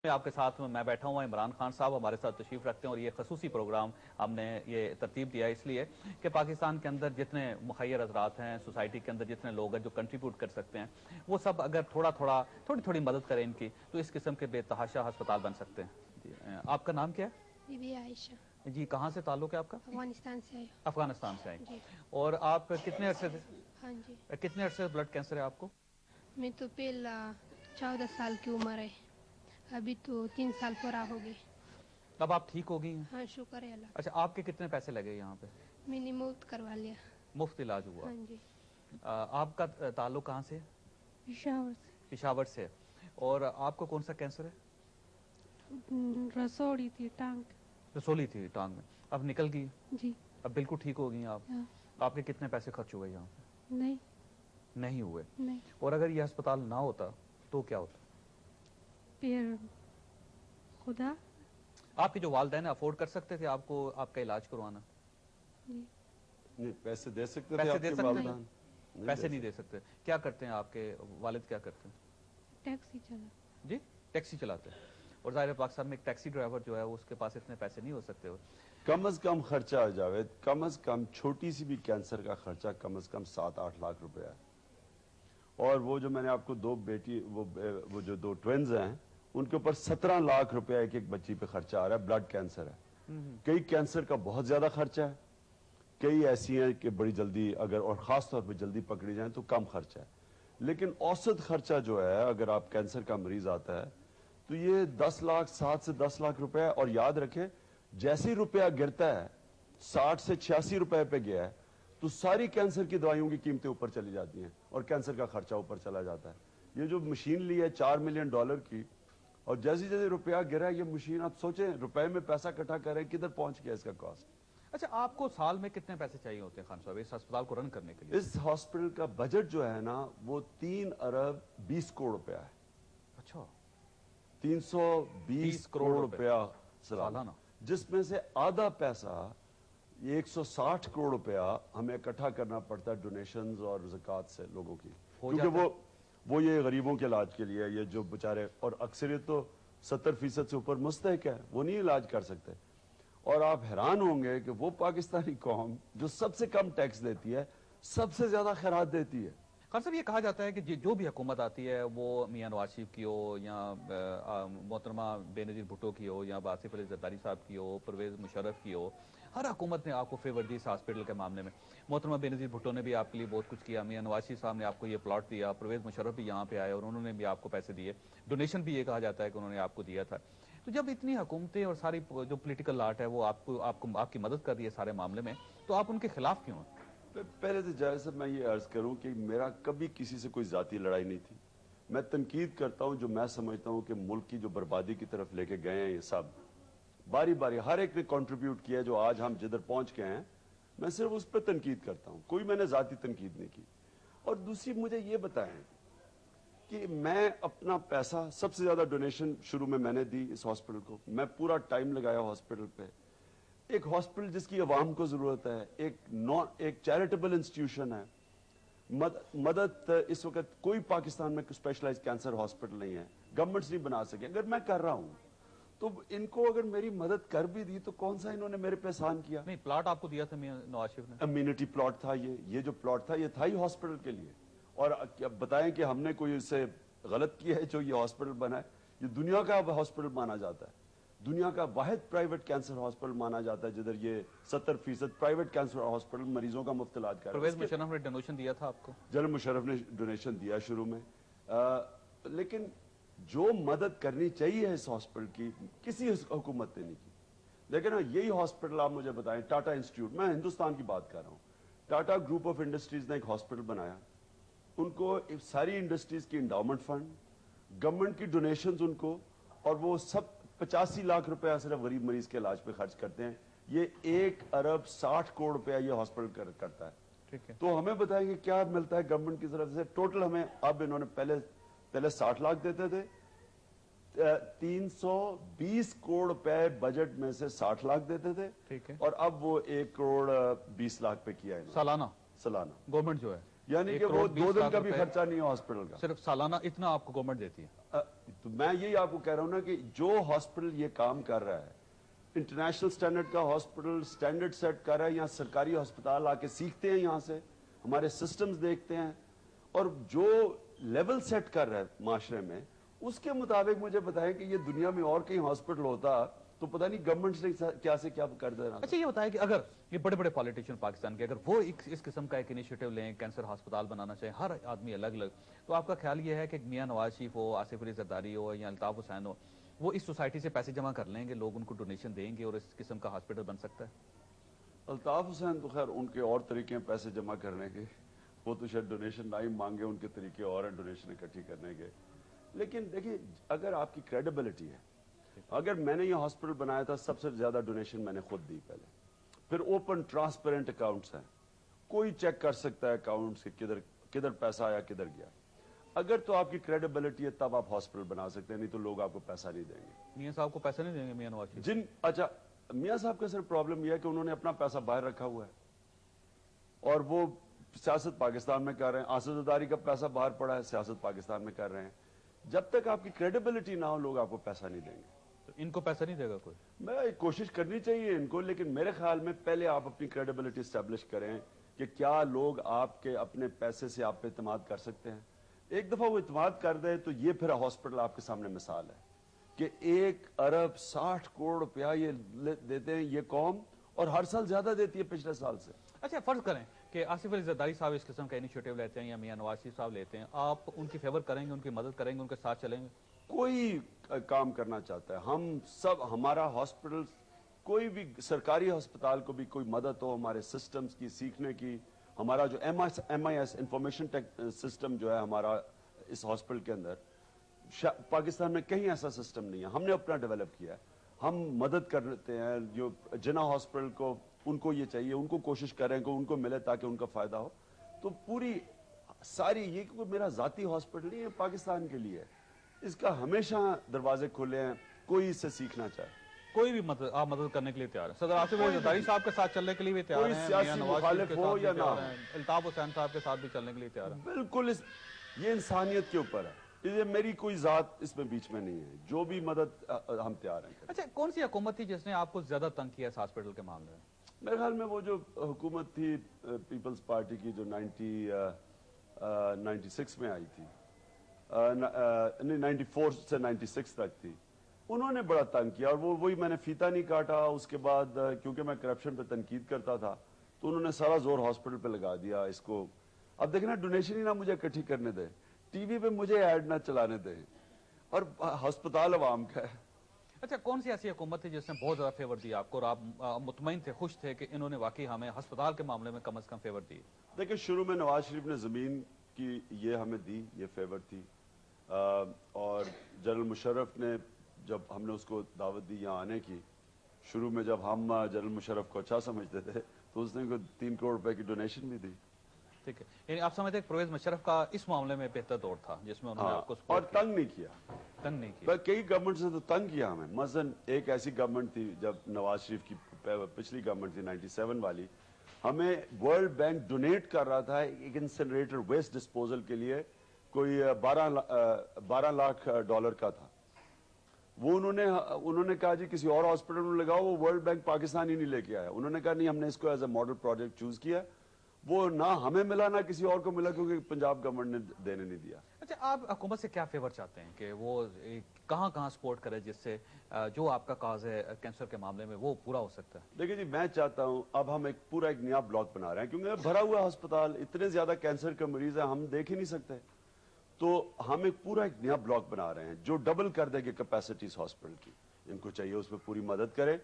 آپ کے ساتھ میں بیٹھا ہوں عمران خان صاحب ہمارے ساتھ تشریف رکھتے ہیں اور یہ خصوصی پروگرام ہم نے یہ ترتیب دیا اس لیے کہ پاکستان کے اندر جتنے مخیر حضرات ہیں سوسائٹی کے اندر جتنے لوگ ہیں جو کنٹریبیوٹ کر سکتے ہیں وہ سب اگر تھوڑی مدد کریں ان کی تو اس قسم کے بے تحاشا ہسپتال بن سکتے ہیں. آپ کا نام کیا ہے؟ بی بی عائشہ. جی کہاں سے تعلق ہے آپ کا؟ افغانستان سے. افغانستان سے آئی. جی. اور آپ کتنے عرصے سے؟ ہاں جی. کتنے عرصے سے بلڈ کینسر ہے آپ کو؟ میں تو پہلا 14 سال کی عمر ہے. ابھی تو 3 سال پورا ہو گئے. اب آپ ٹھیک ہو گئی ہیں؟ ہاں شکر ہے اللہ. اچھا آپ کے کتنے پیسے لگے یہاں پہ؟ میں نے مفت کروا لیا. مفت علاج ہوا؟ ہاں جی. آپ کا تعلق کہاں سے؟ پشاور سے. پشاور سے. اور آپ کو کون سا کینسر ہے؟ رسوڑی تھی ٹانگ. رسولی تھی ٹانگ میں. اب نکل گئی؟ جی. اب بالکل ٹھیک ہو گئی آپ؟ ہاں. آپ کے کتنے پیسے خرچ ہوئے یہاں پہ؟ نہیں ہوئے. نہیں. اور اگر یہ ہسپتال نہ ہوتا تو کیا ہوتا؟ پھر خدا. آپ کے جو والدین افورڈ کر سکتے تھے آپ کو آپ کا علاج کروانا؟ جی. نہیں پیسے دے سکتے تھے آپ کے والدین؟ پیسے نہیں دے سکتے. کیا کرتے ہیں آپ کے والد؟ کیا کرتے ہیں؟ ٹیکسی چلا. جی ٹیکسی چلاتے ہیں. اور ظاہر پاکستان میں ایک ٹیکسی ڈرائیور جو ہے اس کے پاس اتنے پیسے نہیں ہو سکتے. کم از کم خرچہ جاوید کم از کم چھوٹی سی بھی کینسر کا خرچہ کم از کم 7-8 لاکھ روپے ہے. اور وہ جو میں نے آپ کو 2 بیٹی وہ جو 2 ٹوینز ہیں ان کے اوپر 17 لاکھ روپے ایک بچی پہ خرچہ آ رہا ہے. بلڈ کینسر ہے. کئی کینسر کا بہت زیادہ خرچہ ہے, کئی ایسی ہیں کہ بڑی جلدی اگر اور خاص طور پہ جلدی پکڑی جائیں تو کم خرچہ ہے. لیکن اوسط خرچہ جو ہے اگر آپ کینسر کا مریض آتا ہے تو یہ 10 لاکھ 7 سے 10 لاکھ روپے ہے. اور یاد رکھیں جیسے روپیہ گرتا ہے 60 سے 86 روپے پہ گیا ہے تو ساری کینسر کی دوائیوں کی قیمتیں اوپر چلی جاتی ہیں اور کینسر کا خرچہ اوپر چلا جاتا ہے. یہ جو مشین لی ہے $4 ملین کی اور جیسے جیسے روپیہ گرا ہے یہ مشین آپ سوچیں روپے میں پیسہ اکٹھا کریں کدھر پہنچ گیا اس کا کاسٹ. اچھا آپ کو سال میں کتنے پیسے چاہیے ہوتے ہیں خان صاحب اس ہسپتال کو رن کرنے کے لیے؟ اس ہاسپٹل کا بجٹ جو ہے نا وہ 3 ارب 20 کروڑ روپیہ ہے. اچھا 320 کروڑ روپیہ سالانہ, جس میں سے آدھا پیسہ 160 کروڑ روپیہ ہمیں اکٹھا کرنا پڑتا ہے ڈونیشنز اور زکوٰۃ سے لوگوں کی, کیونکہ وہ یہ غریبوں کے علاج کے لیے یہ جو بچارے اور اکثریت تو 70% سے اوپر مستحق ہے وہ نہیں علاج کر سکتے. اور آپ حیران ہوں گے کہ وہ پاکستانی قوم جو سب سے کم ٹیکس دیتی ہے سب سے زیادہ خیرات دیتی ہے. خان صاحب یہ کہا جاتا ہے کہ جو بھی حکومت آتی ہے وہ میاں نواز شریف کی ہو یا محترمہ بے نظیر بھٹو کی ہو یا آصف علی زرداری صاحب کی ہو پرویز مشرف کی ہو, ہر حکومت نے آپ کو فیور دی اس ہاسپٹل کے معاملے میں. محترمہ بے نظیر بھٹو نے بھی آپ کے لیے بہت کچھ کیا, میاں نواز شریف صاحب نے آپ کو یہ پلاٹ دیا, پرویز مشرف بھی یہاں پہ آئے اور انہوں نے بھی آپ کو پیسے دیے, ڈونیشن بھی یہ کہا جاتا ہے کہ انہوں نے آپ کو دیا تھا. تو جب اتنی حکومتیں اور ساری جو پولیٹیکل لاٹ ہے وہ آپ کی مدد کر رہی ہے سارے معاملے میں تو آپ ان کے خلاف کیوں ہیں؟ پہلے تو جائز صاحب میں یہ عرض کروں کہ میرا کبھی کسی سے کوئی ذاتی لڑائی نہیں تھی. میں تنقید کرتا ہوں جو میں سمجھتا ہوں کہ ملک کی جو بربادی کی طرف لے کے گئے ہیں یہ سب باری باری ہر ایک نے کنٹریبیوٹ کیا جو آج ہم جدھر پہنچ گئے ہیں. میں صرف اس پہ تنقید کرتا ہوں, کوئی میں نے ذاتی تنقید نہیں کی. اور دوسری مجھے یہ بتائیں کہ میں اپنا پیسہ سب سے زیادہ ڈونیشن شروع میں نے دی اس ہاسپٹل کو, میں پورا ٹائم لگایا ہاسپٹل پہ. ایک ہاسپٹل جس کی عوام کو ضرورت ہے, ایک چیریٹیبل انسٹیٹیوشن ہے. مدد اس وقت کوئی پاکستان میں اسپیشلائز کینسر ہاسپٹل نہیں ہے, گورنمنٹس نہیں بنا سکے. اگر میں کر رہا ہوں تو ان کو اگر میری مدد کر بھی دی تو کون سا انہوں نے میرے پہ احسان کیا؟ نہیں پلاٹ آپ کو دیا تھا نواز شریف نے, امیونٹی پلاٹ تھا یہ جو پلاٹ تھا یہ تھا ہی ہاسپٹل کے لیے. اور بتائیں کہ ہم نے کوئی اس سے غلط کیا ہے جو یہ ہاسپٹل بنا ہے. یہ دنیا کا ہاسپٹل مانا جاتا ہے, دنیا کا واحد پرائیویٹ کینسر ہاسپٹل مانا جاتا ہے جدھر یہ 70% پرائیویٹ کینسر ہاسپٹل مریضوں کا مفت علاج کر رہا ہے. پرویز مشرف نے ڈونیشن دیا تھا آپ کو؟ جنرل مشرف نے ڈونیشن دیا شروع میں, لیکن جو مدد کرنی چاہیے اس ہاسپٹل کی کسی حکومت نے نہیں کی. لیکن یہی ہاسپٹل آپ مجھے بتائیں ٹاٹا انسٹیٹیوٹ, میں ہندوستان کی بات کر رہا ہوں, ٹاٹا گروپ آف انڈسٹریز نے ایک ہاسپٹل بنایا. ان کو ساری انڈسٹریز کی انڈاؤمنٹ فنڈ, گورنمنٹ کی ڈونیشنز ان کو, اور وہ سب 85 لاکھ روپیہ صرف غریب مریض کے علاج پہ خرچ کرتے ہیں. یہ 1 ارب 60 کروڑ روپیہ یہ ہاسپٹل کرتا ہے. تو ہمیں بتائیں کہ کیا ملتا ہے گورنمنٹ کی طرف سے ٹوٹل ہمیں. اب انہوں نے پہلے 60 لاکھ دیتے تھے, 320 کروڑ روپے بجٹ میں سے 60 لاکھ دیتے تھے, اور اب وہ 1 کروڑ 20 لاکھ پہ کیا ہے سالانہ گورنمنٹ جو ہے, یعنی کہ وہ 2 دن کا بھی خرچہ نہیں ہے ہاسپٹل کا, صرف سالانہ اتنا آپ کو گورنمنٹ دیتی ہے. تو میں یہی آپ کو کہہ رہا ہوں نا کہ جو ہاسپٹل یہ کام کر رہا ہے انٹرنیشنل سٹینڈرڈ کا ہاسپٹل سٹینڈرڈ سیٹ کر رہا ہے, یہاں سرکاری ہسپتال آ کے سیکھتے ہیں, یہاں سے ہمارے سسٹمز دیکھتے ہیں, اور جو لیول سیٹ کر رہا ہے معاشرے میں اس کے مطابق مجھے بتائیں کہ یہ دنیا میں اور کہیں ہاسپٹل ہوتا تو پتہ نہیں گورنمنٹ نے کیا سے کیا کر دینا. اچھا یہ بتائیں کہ اگر یہ بڑے بڑے پالیٹیشین پاکستان کے اگر وہ اس قسم کا ایک انیشیٹو لیں, کینسر ہسپتال بنانا چاہیں, ہر آدمی الگ الگ, تو آپ کا خیال یہ ہے کہ میاں نواز شریف ہو, آصف علی زرداری ہو یا الطاف حسین ہو, وہ اس سوسائٹی سے پیسے جمع کر لیں گے, لوگ ان کو ڈونیشن دیں گے اور اس قسم کا ہاسپٹل بن سکتا ہے؟ الطاف حسین تو خیر ان کے اور طریقے ہیں پیسے جمع کرنے کے, وہ تو شاید ڈونیشن نہ ہی مانگے, ان کے طریقے اور ہیں ڈونیشن اکٹھی کرنے کے. لیکن دیکھیں اگر آپ کی کریڈیبلٹی ہے, اگر میں نے یہ ہاسپٹل بنایا تھا سب سے زیادہ ڈونیشن میں نے خود دی پہلے, پھر اوپن ٹرانسپیرنٹ اکاؤنٹس ہیں, کوئی چیک کر سکتا ہے اکاؤنٹس کہ کدھر پیسہ آیا کدھر گیا. اگر تو آپ کی کریڈیبلٹی ہے تب آپ ہاسپٹل بنا سکتے ہیں, نہیں تو لوگ آپ کو پیسہ نہیں دیں گے. میاں صاحب کو پیسے نہیں دیں گے میاں نواز شریف؟ اچھا میاں صاحب کا صرف پرابلم یہ ہے کہ انہوں نے اپنا پیسہ باہر رکھا ہوا ہے اور وہ سیاست پاکستان میں کر رہے ہیں. آصف زرداری کا پیسہ باہر پڑا ہے, سیاست پاکستان میں کر رہے ہیں. جب تک آپ کی کریڈیبلٹی نہ ہو لوگ آپ کو پیسہ نہیں دیں گے. تو ان کو پیسہ نہیں دے گا کوئی؟ میں کوشش کرنی چاہیے ان کو, لیکن میرے خیال میں پہلے آپ اپنی کریڈیبلٹی اسٹیبلش کریں کہ کیا لوگ آپ کے اپنے پیسے سے آپ پہ اعتماد کر سکتے ہیں. ایک دفعہ وہ اعتماد کر دے تو یہ پھر ہاسپٹل آپ کے سامنے مثال ہے کہ 1 ارب 60 کروڑ روپیہ یہ دیتے ہیں یہ قوم, اور ہر سال زیادہ دیتی ہے پچھلے سال سے. اچھا فرض کریں کہ آصف علی زرداری صاحب اس قسم کا انیشیٹو لیتے ہیں یا میاں نواز شریف صاحب لیتے ہیں, آپ ان کی فیور کریں گے, ان کی مدد کریں گے, ان کے ساتھ چلیں گے؟ کوئی کام کرنا چاہتا ہے, ہم سب, ہمارا ہاسپٹل کوئی بھی سرکاری ہسپتال کو بھی کوئی مدد ہو ہمارے سسٹمز کی سیکھنے کی, ہمارا جو MIS انفارمیشن سسٹم جو ہے ہمارا اس ہاسپٹل کے اندر, پاکستان میں کہیں ایسا سسٹم نہیں ہے, ہم نے اپنا ڈیولپ کیا ہے. ہم مدد کرتے ہیں جو جنا ہاسپٹل کو, ان کو یہ چاہیے, ان کو کوشش کریں کہ ان کو ملے تاکہ ان کا فائدہ ہو. تو پوری ساری یہ کہ میرا ذاتی ہاسپٹل نہیں ہے, پاکستان کے لیے اس کا ہمیشہ دروازے کھلے ہیں, کوئی اس سے سیکھنا چاہے. کوئی بھی مدد آپ مدد کرنے کے لیے تیار ہیں؟ صدر آصف علی زرداری صاحب کے ساتھ چلنے کے لیے بھی تیار کوئی ہیں, سیاسی میاں نواز شریف کے مخالف ہو ساتھ یا بھی نہ تیار ہو. ہیں, الطاف حسین صاحب کے ساتھ بھی چلنے کے لیے تیار ہیں؟ بالکل یہ انسانیت کے اوپر ہے, یہ میری کوئی ذات اس میں بیچ میں نہیں ہے, جو بھی مدد ہم تیار ہیں. اچھا کون سی حکومت تھی جس نے آپ کو زیادہ تنگ کیا اس ہاسپٹل کے معاملے میں؟ میرے خیال میں وہ جو حکومت تھی پیپلز پارٹی کی جو 96 میں آئی تھی, 94 سے 96 تک تھی, انہوں نے بڑا تنگ کیا. اور وہی میں نے فیتا نہیں کاٹا. اس کے بعد کیونکہ میں کرپشن پہ تنقید کرتا تھا تو انہوں نے سارا زور ہاسپٹل پہ لگا دیا. اس کو اب دیکھنا ڈونیشن ہی نہ مجھے اکٹھی کرنے دے, ٹی وی پہ مجھے ایڈ نہ چلانے دے, اور ہسپتال عوام کا ہے. اچھا کون سی ایسی حکومت تھی جس نے بہت زیادہ فیور دیا آپ کو اور آپ مطمئن تھے, خوش تھے کہ انہوں نے واقعی ہمیں ہسپتال کے معاملے میں کم از کم فیور دی؟ دیکھیں شروع میں نواز شریف نے زمین کی یہ ہمیں دی, یہ فیور تھی. اور جنرل مشرف نے جب ہم نے اس کو دعوت دی یہاں آنے کی, شروع میں جب ہم جنرل مشرف کو اچھا سمجھتے تھے تو اس نے 3 کروڑ روپے کی ڈونیشن بھی دی. ٹھیک ہے, یعنی آپ سمجھتے ہیں کہ پرویز مشرف کا اس معاملے میں بہتر دور تھا جس میں انہوں نے آپ کو اور تنگ نہیں کیا. تنگ نہیں کیا. کئی گورنمنٹ سے تو تنگ کیا ہمیں. مثلا ایک ایسی گورنمنٹ تھی جب نواز شریف کی پچھلی گورنمنٹ تھی 97 والی, ہمیں ورلڈ بینک ڈونیٹ کر رہا تھا ایک انسنریٹر ویسٹ ڈسپوزل کے لیے, کوئی 12 لاکھ ڈالر کا تھا. وہ انہوں نے کہا جی کسی اور ہاسپٹل میں لگاؤ, وہ ورلڈ بینک پاکستان ہی نہیں لے کے آیا. انہوں نے کہا نہیں ہم نے اس کو as a model project choose کیا, وہ نہ ہمیں ملا نہ کسی اور کو ملا کیونکہ پنجاب گورنمنٹ نے دینے نہیں دیا. اچھا آپ حکومت سے کیا فیور چاہتے ہیں کہ وہ کہاں سپورٹ کرے جس سے جو آپ کا کاز ہے کینسر کے معاملے میں وہ پورا ہو سکتا ہے؟ دیکھیں جی میں چاہتا ہوں اب ہم پورا ایک نیا بلاک بنا رہے ہیں کیونکہ بھرا ہوا ہسپتال, اتنے زیادہ کینسر کے مریض ہیں ہم دیکھ ہی نہیں سکتے. تو ہم پورا ایک نیا بلاک بنا رہے ہیں جو ڈبل کر دے گے کیپیسٹیز ہاسپٹل کی. ان کو چاہیے اس میں پوری مدد کرے,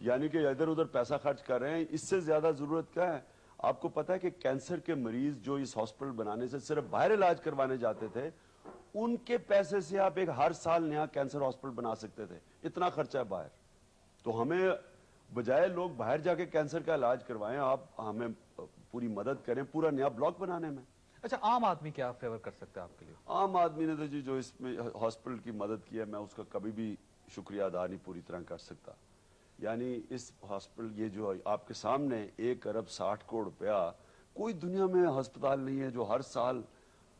یعنی کہ ادھر ادھر پیسہ خرچ کر رہے ہیں, اس سے زیادہ ضرورت کیا ہے. آپ کو پتا ہے کہ کینسر کے مریض جو اس ہاسپٹل بنانے سے صرف باہر علاج کروانے جاتے تھے, ان کے پیسے سے آپ ایک ہر سال نیا کینسر ہاسپٹل بنا سکتے تھے. اتنا خرچہ ہے باہر. تو ہمیں بجائے لوگ باہر جا کے کینسر کا علاج کروائیں, آپ ہمیں پوری مدد کریں پورا نیا بلاک بنانے میں. اچھا عام آدمی کیا فیور کر سکتا ہے آپ کے لیے؟ عام آدمی نے تو جی جو اس میں ہاسپٹل کی مدد کی ہے میں اس کا کبھی بھی شکریہ ادا نہیں پوری طرح کر سکتا. یعنی اس ہاسپٹل یہ جو آپ کے سامنے 1 ارب 60 کروڑ روپیہ, کوئی دنیا میں ہسپتال نہیں ہے جو ہر سال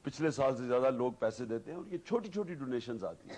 پچھلے سال سے زیادہ لوگ پیسے دیتے ہیں, اور یہ چھوٹی چھوٹی ڈونیشنز آتی ہیں.